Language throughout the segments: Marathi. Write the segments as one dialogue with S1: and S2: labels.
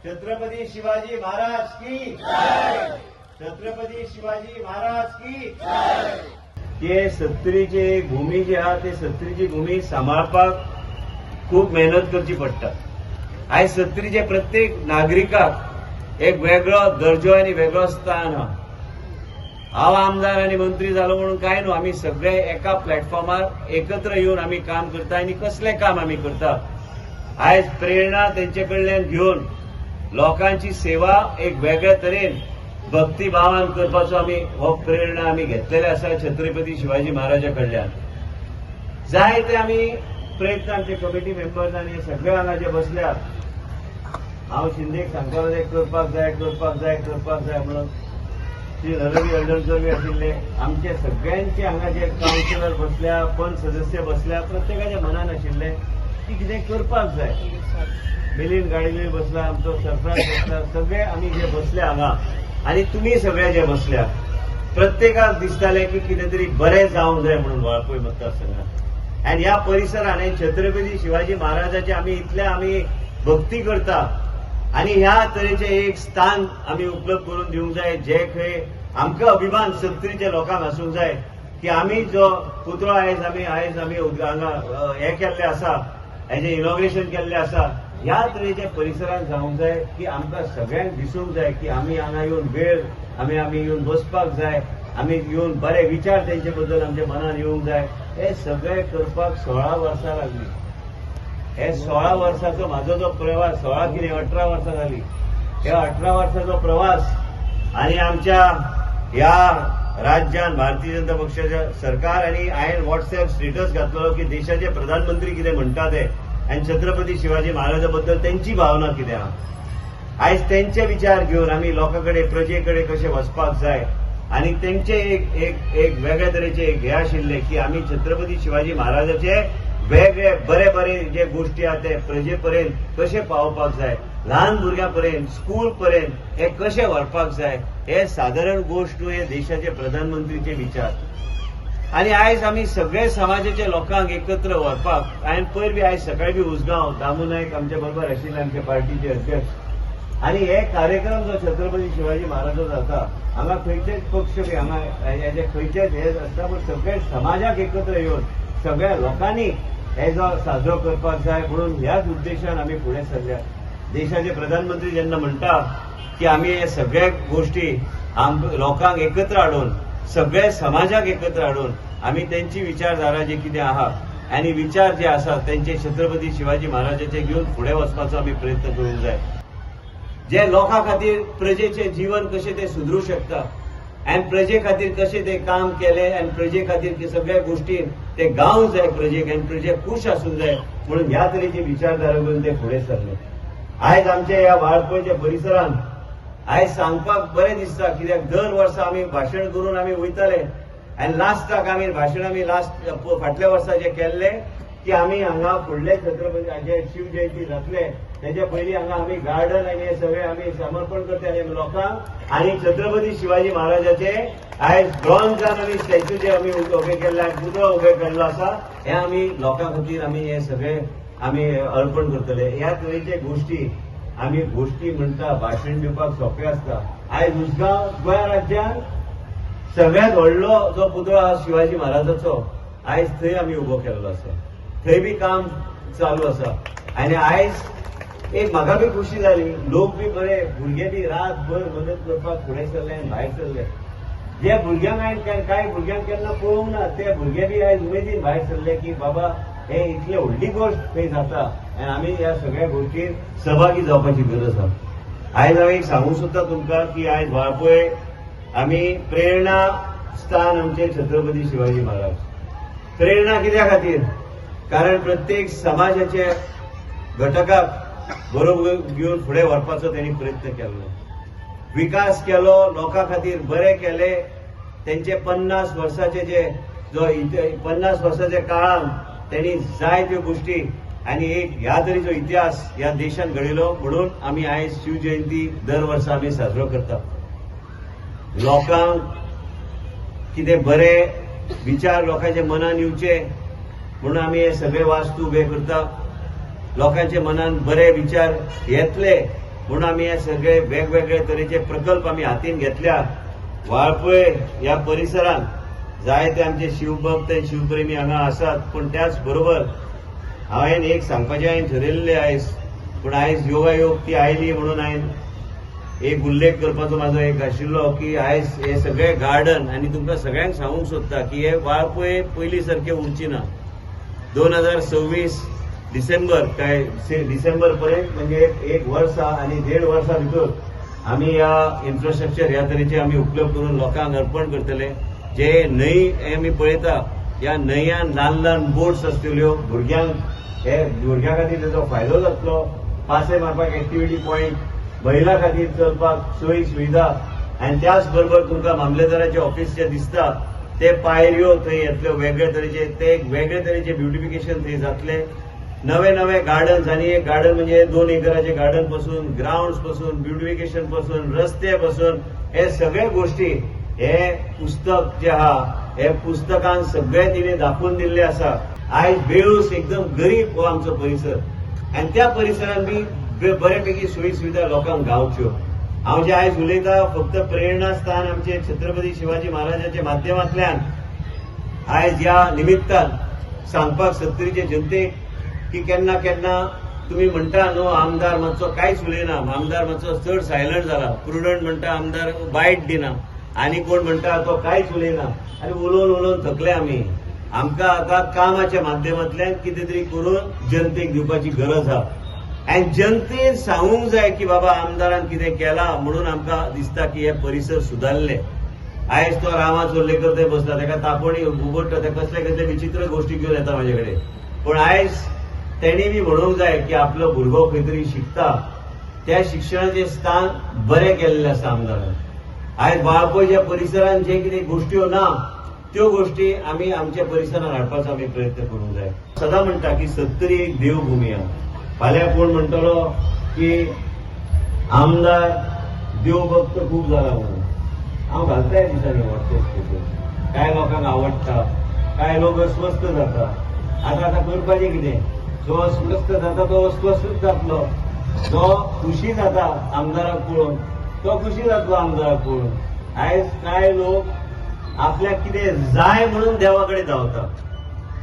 S1: छत्रपती शिवाजी महाराज की जय। छत्रपती शिवाजी महाराज की जय। ते सत्तरीची भूमी जी आहा ते सत्तरीची भूमी सांबाळपाक खूप मेहनत करची पडटा। आयज सत्तरीचे प्रत्येक नागरिकाक एक वेगळो दर्जो आनी वेगळो स्थान हा। हांव आमदार आनी मंत्री जालो म्हणून काय न्हू, आमी सगळे एका प्लॅटफॉर्मार एकत्र येवन आमी काम करता आनी कसलें काम आमी करता। आयज प्रेरणा तेंचे कडल्यान घेवन लोकांची सेवा एक वेगळ्या तरेन भक्तिभावान करपाचो आमी हो प्रेरणा आमी घेतलेले आसा छत्रपती शिवाजी महाराजा कडल्यान। जायते आमी प्रयत्न आमचे कमिटी मेंबर्स आनी सगळे हांगा जे बसल्यात, हांव शिंदेक सांगतालो ते करपाक जाय म्हणून श्री नरवी हळदणकर बी आशिल्ले, आमचे सगळ्यांचे हांगा जे काउन्सिलर बसल्या, पंच सदस्य बसल्या, प्रत्येकाच्या मनान आशिल्ले की कितें करपाक जाय। मिलिंद गाडीले बसला, आमचो सरफराज बसला, सगळे आमी जे बसले हांगा आनी तुमी सगळे जे बसल्या, प्रत्येकाक दिसताले की कितें तरी बरें जावंक जाय म्हणून वाळपय मतदारसंघात। आनी ह्या परिसरांत छत्रपती शिवाजी महाराजाचे आमी इतले आमी भक्ती करता आनी ह्या तरेचे एक स्थान आमी उपलब्ध करून दिवंक जाय जे खंय आमकां अभिमान सत्तरीच्या लोकांक आसूंक जाय की आमी जो पुतळो आयज आमी हांगा हे केल्ले आसा, हेजें इनॉग्रेशन केल्लें आसा, ह्या तरेच्या परिसरांत जावंक जाय की आमकां सगळ्यांक दिसूंक जाय की आमी हांगा येवन वेळ आमी येवन बसपाक जाय, आमी येवन बरे विचार तेंचे बद्दल आमच्या मनान येवंक जाय। हे सगळे करपाक 16 वर्सां लागली। हे 16 वर्साचो म्हाजो जो प्रवास, 16 कितें 18 वर्सां जाली, हे 18 वर्साचो प्रवास आनी आमच्या ह्या राज्यान भारतीय जनता पक्षाच्या सरकार आनी हांवें व्हॉट्सएप स्टेटस घातलो की देशाचे प्रधानमंत्री कितें म्हणटा ते आनी छत्रपती शिवाजी महाराजा बद्दल तेंची भावना कितें आहा। आयज तेंचे विचार घेवन आमी लोकां कडेन प्रजे कडेन कशें वचपाक जाय आनी तेंचे एक वेगळे तरेचे एक हे आशिल्ले की आमी छत्रपती शिवाजी महाराजाचे वेगळे बरे जे गोष्टी आहा ते प्रजे पर्यंत कशे पावोवपाक जाय, ल्हान भुरग्यां पर्यंत स्कूल पर्यंत हे कशे व्हरपाक जाय, हे सादारण गोष्ट न्हू, हे देशाचे प्रधानमंत्रीचे विचार। आनी आयज आमी सगळे समाजाच्या लोकांक एकत्र व्हरपाक, हांवें पयर बी आयज सकाळी बी उसगांव दामू नायक आमच्या बरोबर आशिल्ले, आमच्या पार्टीचे अध्यक्ष, आनी हे कार्यक्रम जो छत्रपती शिवाजी महाराजो जाता हांगा खंयचेच पक्ष बी हांगा हेजे खंयचेच हे आसता, पूण सगळे समाजाक एकत्र येवन सगळ्या लोकांनी हे जो साजरो करपाक जाय म्हणून ह्याच उद्देशान आमी फुडें सरल्या। देशाचे प्रधानमंत्री जेन्ना म्हणटा की आमी हे सगळ्या गोष्टी लोकांक एकत्र हाडून, सगळे समाजाक एकत्र हाडून आमी तेंची विचारधारा जे कितें आहा आनी विचार जे आसात तेंचे छत्रपती शिवाजी महाराजाचे घेवन फुडें वचपाचो आमी प्रयत्न करूंक जाय। जे लोकां खातीर प्रजेचें जीवन कशें ते सुदरूं शकता आनी प्रजे खातीर कशें ते काम केलें आनी प्रजे खातीर सगळ्या गोष्टीन ते गावंक जाय प्रजेक आनी प्रजे खूश आसूंक जाय म्हणून ह्या तरेची विचारधारा करून ते फुडें सरले। आयज आमच्या ह्या वाळपयच्या परिसरांत आयज सांगपाक बरें दिसता कित्याक दर वर्सा आमी भाशण करून आमी वयताले आनी लास्टाक आमी भाशण आमी फाटल्या वर्सा जे केल्ले की आमी हांगा फुडले छत्रपती जे शिव जयंती जातले तेच्या पयलीं हांगा आमी गार्डन आनी हे सगळे आमी समर्पण करताले लोकांक आनी छत्रपती शिवाजी महाराजाचे आयज ब्रॉन्झान आमी स्टॅच्यू जे आमी उबे केल्ले पुतळो उबे केल्लो आसा हे आमी लोकां खातीर आमी हे सगळे आमी अर्पण करतले। ह्या तरेचे गोष्टी म्हणटा भाशण दिवपाक सोंपें आसता। आयज उसगांव गोंय राज्यांत सगळ्यात व्हडलो जो पुतळो आहा शिवाजी महाराजाचो आयज थंय आमी उबो केल्लो आसा, थंय बी काम चालू आसा। आनी आयज एक म्हाका बी खुशी जाली, लोक बी बरे भुरगे बी रातभर मदत करपाक फुडें सरले आनी भायर सरले। जे भुरग्यांक हांवें कांय भुरग्यांक केन्ना पळोवंक ना ते भुरगे बी आयज उमेदीन भायर सरले की बाबा हे इतली व्हडली गोश्ट थंय जाता आनी आमी ह्या सगळ्या गोश्टीर सहभागी जावपाची गरज आसा। आयज हांव एक सांगूंक सोदता तुमकां की आयज वाळपय आमी प्रेरणा स्थान आमचे छत्रपती शिवाजी महाराज। प्रेरणा कित्या खातीर? कारण प्रत्येक समाजाचे घटकाक बरोबर घेवन फुडें व्हरपाचो तेणी प्रयत्न केल्लो, विकास केलो, लोकां खातीर बरें केलें। तेंचे 50 वर्साचे जो 50 वर्साच्या काळान तेणी जायत्यो गोष्टी आनी एक ह्या तरेचो इतिहास ह्या देशान घडिलो म्हणून आमी आयज शिव जयंती दर वर्सा आमी साजरो करता। लोकांक कितें बरे विचार लोकांच्या मनान येवचे म्हणून आमी हे सगळे वास्तू उबे करता। लोकांच्या मनान बरे विचार येतले म्हणून आम्ही हे सगळे वेगवेगळे तरेचे प्रकल्प आम्ही हातीन घेतल्या. वाळपय ह्या परिसरात जायते आमचे शिवभक्त आनी शिवप्रेमी हांगा आसात, पण त्याच बरोबर हांवें एक सांगपाचें हांवें ठरयल्लें आयज, पूण आयज योगायोग ती आयली म्हणून हांवें एक उल्लेख करपाचो म्हाजो एक आशिल्लो की आयज हे सगळे गार्डन आनी तुमकां सगळ्यांक सांगूंक सोदता की हे वाळपय पयलीं सारकें उरची ना. 2026 डिसेंबर डिसेंबर पर्यंत म्हणजे एक वर्सा आनी 1.5 वर्सा भितर आमी ह्या इन्फ्रास्ट्रक्चर ह्या तरेचे आमी उपलब्ध करून लोकांक अर्पण करतले. जे न्हंय हे आमी पळयता, ह्या न्हंयान ल्हान ल्हान बोट्स आसतल्यो, भुरग्यां खातीर तेजो फायदो जातलो. पासे मारपाक एक्टिव्हिटी पॉयंट, महिला खातीर चलपाक सोयी सुविधा, आनी त्याच बरोबर तुमकां मामलेदाराचे ऑफिस जे दिसता ते पायऱ्यो थंय येतल्यो वेगळे तरेचे, ते एक वेगळे तरेचे ब्युटिफिकेशन थंय जातले. नवे नवे गार्डन्स, आनी एक गार्डन म्हणजे 2 एकराचे गार्डन पासून, ग्राउंड्स पासून, ब्युटिफिकेशन पासून, रस्ते पासून, हे सगळे गोष्टी हे पुस्तक जे आहा हे पुस्तकान सगळे तिने दाखोवन दिल्ले आसा. आयज बेळूस एकदम गरीब हो आमचो परिसर, आनी त्या परिसरान बी बऱ्यापैकी सोयी सुविधा लोकांक गावच्यो. हांव जे आयज उलयता फक्त प्रेरणास्थान आमचे छत्रपती शिवाजी महाराजांच्या माध्यमांतल्यान आयज ह्या निमित्तान सांगपाक सत्तरीचे जनतेक की केन्ना केन्ना तुम्ही म्हणटा न्हू आमदार मातसो कांयच उलयना, आमदार मातसो चड सायलंट जाला, प्रुडंट म्हणटा आमदार बायट दिना, आनी कोण म्हणटा तो कांयच उलयना, आनी उलोवन उलोवन थकले आमी. आमकां आतां कामाच्या माध्यमांतल्यान कितें तरी करून जनतेक दिवपाची गरज आहा, आनी जनतेक सांगूंक जाय की बाबा आमदारान कितें केलां म्हणून आमकां दिसता की हे परिसर सुदारले. आयज तो रामा चोर्लेकर थंय बसला, ताका तापोवणी उबडटा, ते कसले कसले विचित्र गोश्टी घेवन येता म्हाजे कडेन. पूण आयज तेणी बी म्हणूंक जाय की आपलो भुरगो खंय तरी शिकता, त्या शिक्षणाचें स्थान बरें केल्लें आसा आमदारान. आयज वाळपयच्या परिसरांत जे कितें गोश्ट्यो ना त्यो गोश्टी आमी आमच्या परिसरांत हाडपाचो आमी प्रयत्न करूंक जाय. सदां म्हणटा की सत्तरी एक देवभूमी आहा. फाल्यां कोण म्हणटलो की आमदार देवभक्त खूब जाला म्हणून. हांव घालताय दिसांनी वॉट्सएप, कांय लोकांक आवडटा, कांय लोक अस्वस्थ जाता. आतां करपाचें कितें? जो अस्वस्थ जाता तो अस्वस्थच जातलो, जो खुशी जाता आमदाराक पळोवन तो खुशी जातलो आमदाराक पळोवन. आयज कांय लोक आपल्याक कितें जाय म्हणून देवा कडेन धांवता.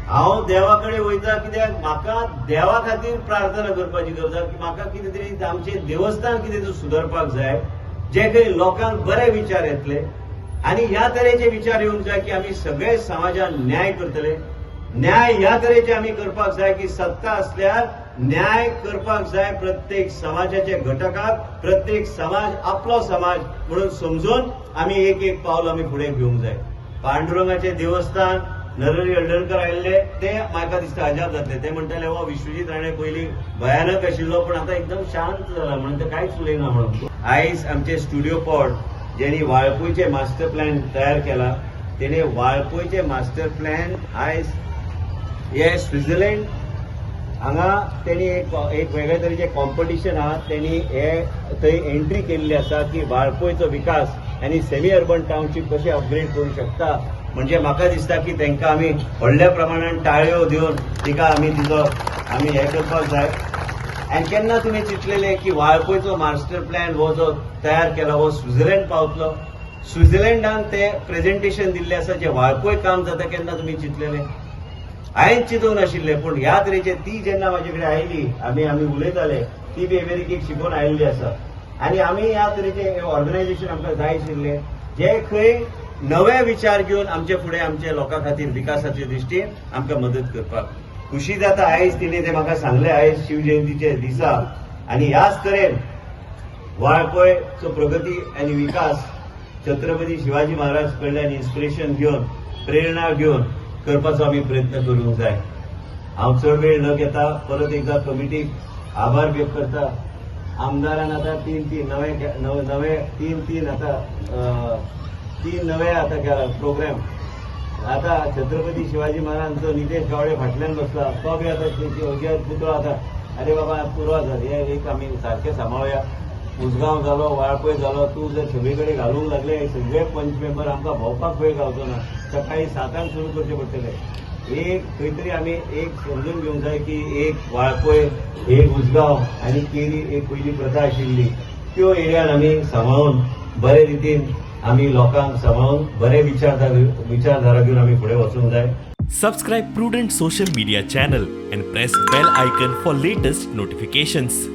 S1: हांव देवा कडेन वयता कित्याक म्हाका देवा खातीर प्रार्थना करपाची गरज आसा की म्हाका कितें तरी आमचें देवस्थान कितें तरी सुदारपाक जाय, जे खंय लोकांक बरे विचार येतले, आनी ह्या तरेचे विचार येवंक जाय की आमी सगळे समाजान न्याय करतले. न्याय ह्या तरेचे आमी करपाक जाय की सत्ता असल्यार न्याय करपाक जाय प्रत्येक समाजाच्या घटकाक, प्रत्येक समाज आपलो समाज म्हणून समजून आमी एक एक पावल आमी फुडें घेवंक जाय. पांडुरंगाचें देवस्थान नरहरी हळदणकर आयिल्ले ते म्हाका दिसता अजाप जातले. ते म्हणटाले हो विश्वजीत राणे पयलीं भयानक आशिल्लो पण आतां एकदम शांत जाला म्हणून ते कांयच उलयना म्हणून. आयज आमचे स्टुडिओ पॉट जेणी वाळपयचे मास्टर प्लॅन तयार केला, तेणे वाळपयचे मास्टर प्लॅन आयज हे स्वित्झर्लंड हांगा तेणी एक वेगळे तरेचे कॉम्पिटिशन आहा, तेणी हे थंय एंट्री केल्ली आसा की वाळपयचो विकास आनी सेमी अर्बन टाउनशीप कशी अपग्रेड करूंक शकता. म्हणजे म्हाका दिसता की तांकां आमी व्हडल्या प्रमाणान ताळयो दिवन तिका आमी हे करपाक जाय. आनी केन्ना तुमी चिंतलेले की वाळपयचो मास्टर प्लॅन हो जो तयार केला हो स्वित्झर्लंड पावतलो? स्वित्झर्लंडान ते प्रेझेंटेशन दिल्लें आसा जे वाळपय काम जाता, केन्ना तुमी चिंतलेले? हांवें चिंतूंक नाशिल्लें, पूण ह्या तरेचे ती जेन्ना म्हाजे कडेन आयली, आमी उलयताले, ती बी अमेरिकेक शिकून आयिल्ली आसा. आनी आमी ह्या तरेचे ऑर्गनायझेशन आमकां जाय आशिल्लें जे खंय नवे विचार घेवन आमचे फुडें आमच्या लोकां खातीर विकासाचे दृश्टीन आमकां मदत करपाक. खुशी जाता आयज तिणें तें म्हाका सांगलें आयज शिवजयंतीचे दिसा. आनी ह्याच तरेन वाळपयचो प्रगती आनी विकास छत्रपती शिवाजी महाराज कडल्यान इन्स्पिरेशन घेवन, प्रेरणा घेवन करपाचो आमी प्रयत्न करूंक जाय. हांव चड वेळ न घेता परत एकदा कमिटीक आभार व्यक्त करता. आमदारान आतां तीन नवे आतां केला प्रोग्राम. आतां छत्रपती शिवाजी महाराजांचो नितेश गावडे फाटल्यान बसला, तो बी आतां पुतळो आतां अरे बाबा पुरवा जाता, हे एक आमी सारकें सांबाळुया. उसगांव जालो, वाळपय जालो, तूं जर सगळे कडेन घालूंक लागले सगळे पंच मेंबर आमकां भोंवपाक वेळ गावचो ना. सकाळी 7 सुरू करचे पडटले. एक खंय आमी एक समजून घेवंक जाय की एक वाळपय एक उजगांव आनी केरी एक पयली प्रथा आशिल्ली त्यो एरियान आमी सांबाळून बरे रितीन आमी लोकांक सांबाळून बरे विचारधारा घेवन आमी फुडें वचूंक जाय.
S2: Subscribe Prudent social media channel and press bell icon for latest notifications.